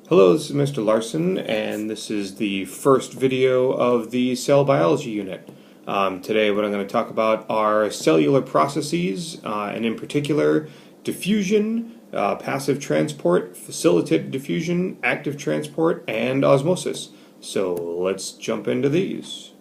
Hello, this is Mr. Larson, and this is the first video of the cell biology unit. Today what I'm going to talk about are cellular processes, and in particular diffusion, passive transport, facilitated diffusion, active transport, and osmosis. So let's jump into these.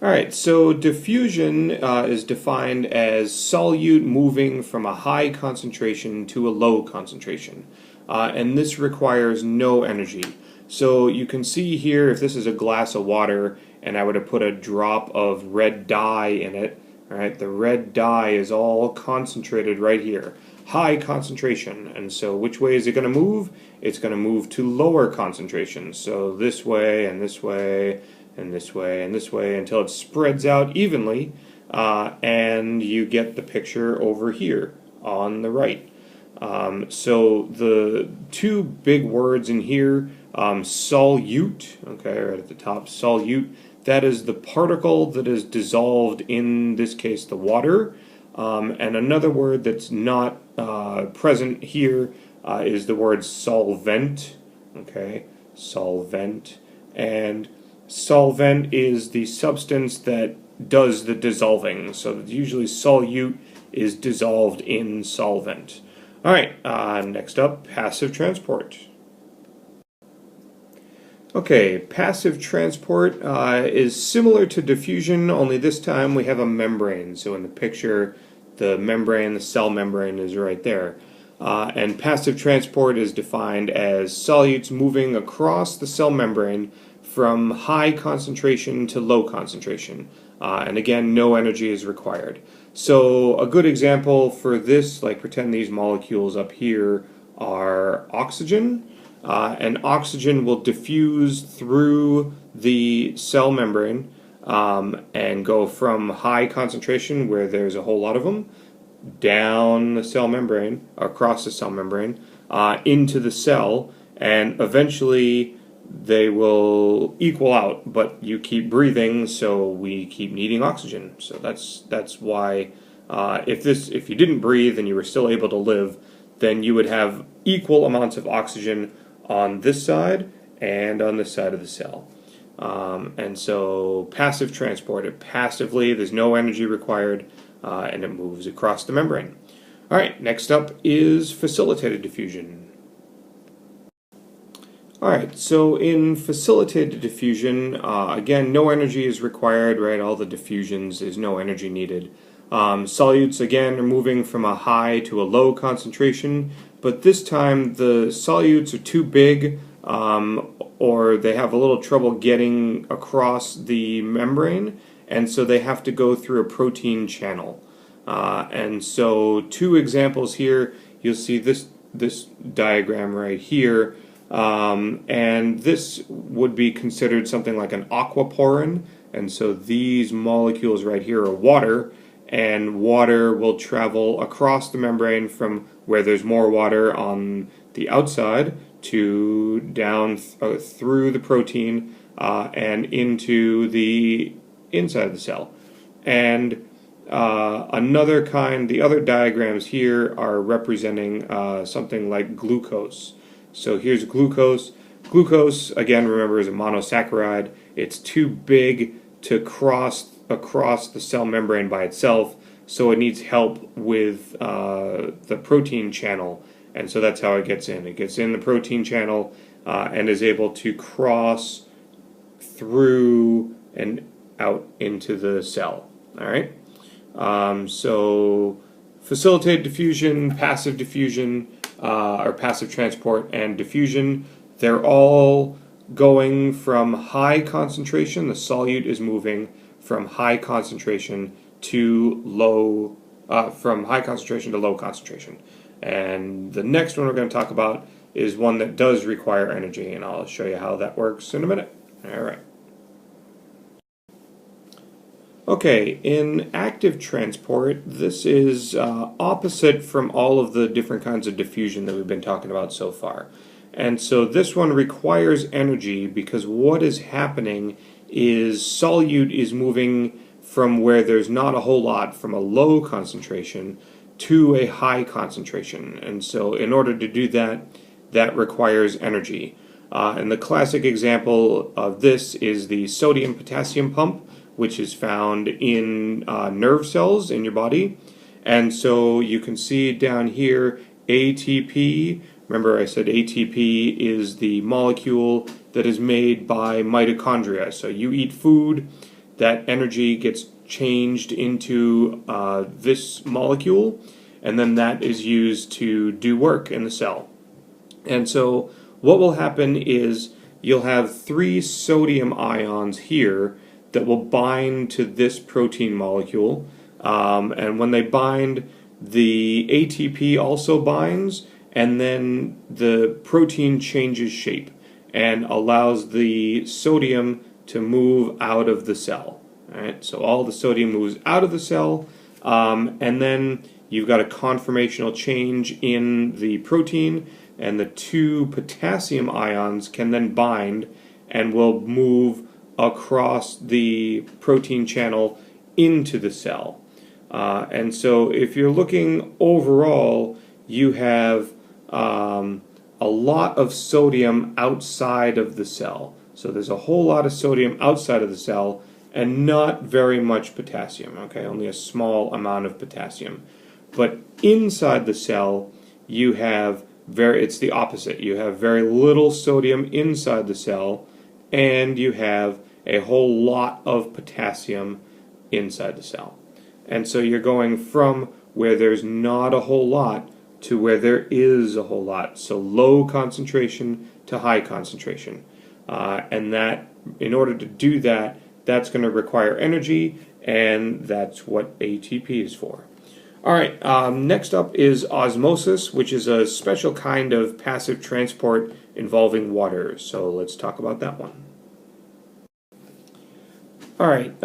Alright, so diffusion is defined as solute moving from a high concentration to a low concentration. And this requires no energy. So you can see here, if this is a glass of water and I were to put a drop of red dye in it, alright, the red dye is all concentrated right here. High concentration. And so which way is it going to move? It's going to move to lower concentration. So this way and this way and this way and this way until it spreads out evenly, and you get the picture over here on the right. So the two big words in here, solute, okay, right at the top, solute, that is the particle that is dissolved, in this case the water. And another word that's not present here is the word solvent, okay, solvent. And solvent is the substance that does the dissolving. So usually solute is dissolved in solvent. Alright, next up, passive transport. Okay, passive transport is similar to diffusion, only this time we have a membrane. So in the picture, the membrane, the cell membrane is right there. And passive transport is defined as solutes moving across the cell membrane from high concentration to low concentration. And again, no energy is required. So a good example for this, like pretend these molecules up here are oxygen, and oxygen will diffuse through the cell membrane and go from high concentration, where there's a whole lot of them, down the cell membrane, across the cell membrane, into the cell, and eventually they will equal out, but you keep breathing, so we keep needing oxygen. So that's why if you didn't breathe and you were still able to live, then you would have equal amounts of oxygen on this side and on this side of the cell. And so passive transport, passively, there's no energy required, and it moves across the membrane. Alright, next up is facilitated diffusion. Alright, so in facilitated diffusion, again, no energy is required, right? All the diffusions, there's no energy needed. Solutes, again, are moving from a high to a low concentration, but this time the solutes are too big, or they have a little trouble getting across the membrane, and so they have to go through a protein channel. And so two examples here, you'll see this diagram right here. And this would be considered something like an aquaporin, and so these molecules right here are water, and water will travel across the membrane from where there's more water on the outside to down through the protein and into the inside of the cell. And the other diagrams here are representing something like glucose. So here's glucose. Glucose, again, remember, is a monosaccharide. It's too big to cross across the cell membrane by itself, so it needs help with the protein channel. And so that's how it gets in. It gets in the protein channel and is able to cross through and out into the cell. Alright? So facilitated diffusion, passive diffusion, or passive transport, and diffusion, they're all going from high concentration. The solute is moving from high concentration to low, low concentration. And the next one we're going to talk about is one that does require energy, and I'll show you how that works in a minute. Alright. Okay, in active transport, this is opposite from all of the different kinds of diffusion that we've been talking about so far. And so this one requires energy because what is happening is solute is moving from where there's not a whole lot, from a low concentration, to a high concentration. And so in order to do that, that requires energy. And the classic example of this is the sodium-potassium pump, which is found in nerve cells in your body. And so you can see down here ATP. Remember I said ATP is the molecule that is made by mitochondria. So you eat food, that energy gets changed into this molecule, and then that is used to do work in the cell. And so what will happen is you'll have 3 sodium ions here that will bind to this protein molecule, and when they bind, the ATP also binds, and then the protein changes shape and allows the sodium to move out of the cell. All right, so all the sodium moves out of the cell, and then you've got a conformational change in the protein, and the 2 potassium ions can then bind and will move across the protein channel into the cell. And so if you're looking overall, you have a lot of sodium outside of the cell. So there's a whole lot of sodium outside of the cell and not very much potassium, okay? Only a small amount of potassium. But inside the cell, you have it's the opposite. You have very little sodium inside the cell, and you have a whole lot of potassium inside the cell. And so you're going from where there's not a whole lot to where there is a whole lot. So low concentration to high concentration. And that, in order to do that, that's going to require energy, and that's what ATP is for. Alright, next up is osmosis, which is a special kind of passive transport involving water. So let's talk about that one. Alright,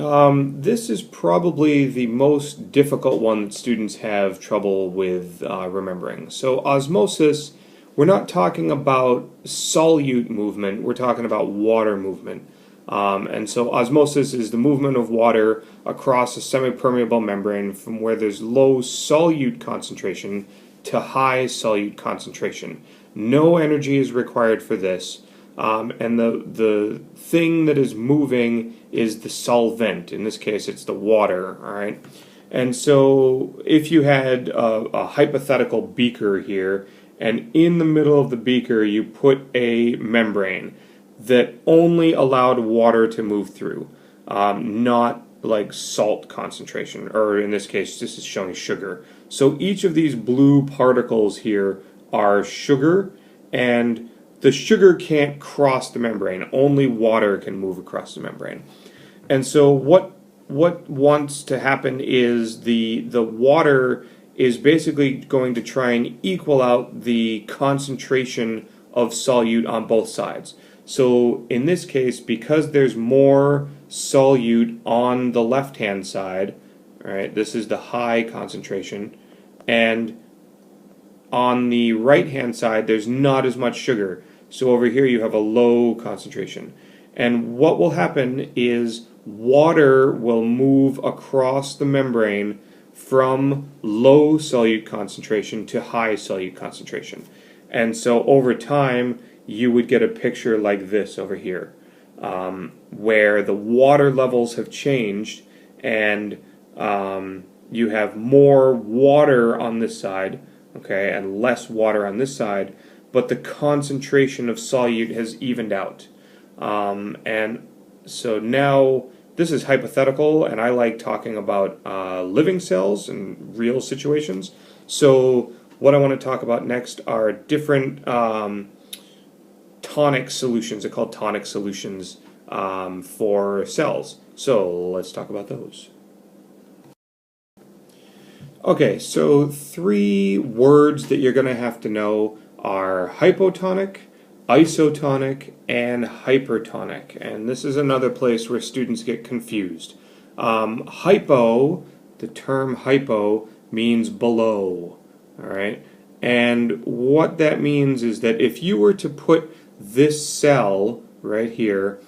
this is probably the most difficult one that students have trouble with remembering. So osmosis, we're not talking about solute movement, we're talking about water movement. And so osmosis is the movement of water across a semi-permeable membrane from where there's low solute concentration to high solute concentration. No energy is required for this. And the thing that is moving is the solvent. In this case, it's the water. All right. And so if you had a hypothetical beaker here, and in the middle of the beaker you put a membrane that only allowed water to move through, not like salt concentration, or in this case this is showing sugar. So each of these blue particles here are sugar, and the sugar can't cross the membrane. Only water can move across the membrane. And so what wants to happen is the water is basically going to try and equal out the concentration of solute on both sides. So in this case, because there's more solute on the left-hand side, right, this is the high concentration, and on the right-hand side there's not as much sugar. So over here you have a low concentration. And what will happen is water will move across the membrane from low solute concentration to high solute concentration. And so over time you would get a picture like this over here, where the water levels have changed, and you have more water on this side, okay, and less water on this side, but the concentration of solute has evened out. And so now this is hypothetical, and I like talking about living cells and real situations. So what I want to talk about next are different tonic solutions. They're called tonic solutions for cells. So let's talk about those. Okay, so 3 words that you're going to have to know are hypotonic, isotonic, and hypertonic. And this is another place where students get confused. Hypo, the term hypo, means below. All right? And what that means is that if you were to put this cell right here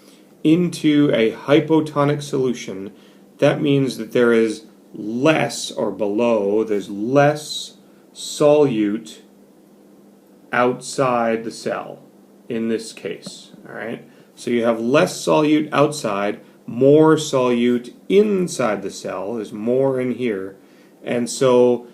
into a hypotonic solution, that means that there is less, or below, there's less solute outside the cell in this case. All right, so you have less solute outside, more solute inside the cell. There's more in here, and so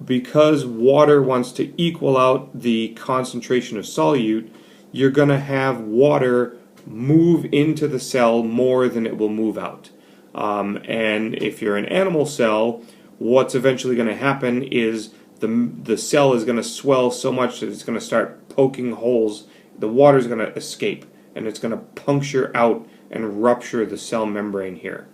because water wants to equal out the concentration of solute, you're going to have water move into the cell more than it will move out. And if you're an animal cell, what's eventually going to happen is the cell is going to swell so much that it's going to start poking holes. The water is going to escape, and it's going to puncture out and rupture the cell membrane here.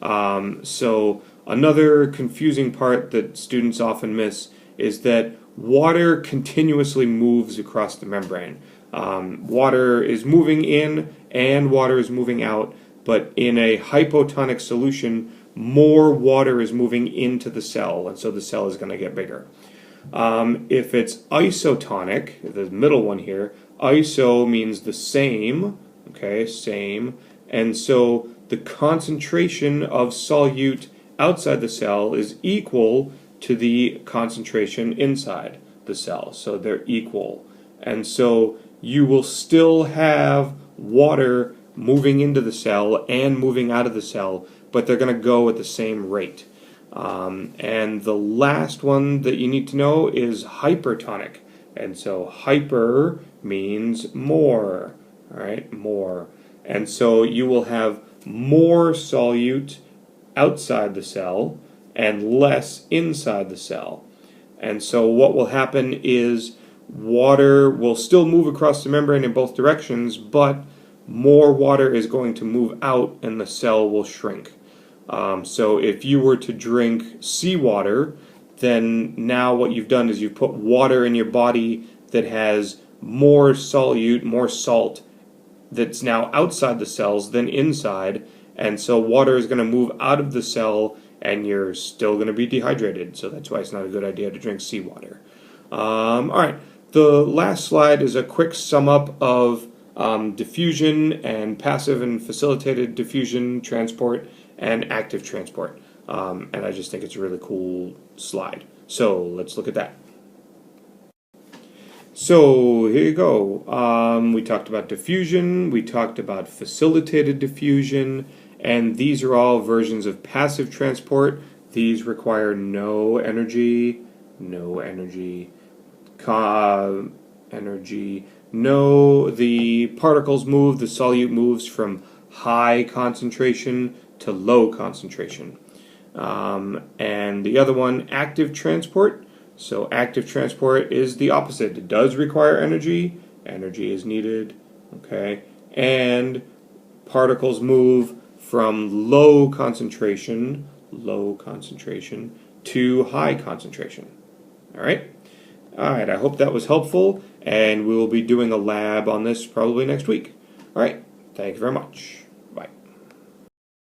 So another confusing part that students often miss is that water continuously moves across the membrane. Water is moving in and water is moving out, but in a hypotonic solution, more water is moving into the cell, and so the cell is going to get bigger. If it's isotonic, the middle one here, iso means the same, okay, same, and so the concentration of solute outside the cell is equal to the concentration inside the cell, so they're equal. And so you will still have water moving into the cell and moving out of the cell, but they're going to go at the same rate. And the last one that you need to know is hypertonic. And so hyper means more, all right, more. And so you will have more solute outside the cell and less inside the cell. And so what will happen is water will still move across the membrane in both directions, but more water is going to move out and the cell will shrink. So if you were to drink seawater, then now what you've done is you've put water in your body that has more solute, more salt, that's now outside the cells than inside, and so water is going to move out of the cell and you're still going to be dehydrated, so that's why it's not a good idea to drink seawater. Alright, the last slide is a quick sum up of diffusion and passive and facilitated diffusion transport and active transport, and I just think it's a really cool slide. So let's look at that. So here you go. We talked about diffusion, we talked about facilitated diffusion, and these are all versions of passive transport. These require no energy, no, the particles move, the solute moves from high concentration to low concentration. And the other one, active transport. So active transport is the opposite. It does require energy. Energy is needed. Okay, and particles move from low concentration to high concentration. All right. I hope that was helpful, and we will be doing a lab on this probably next week. All right. Thank you very much.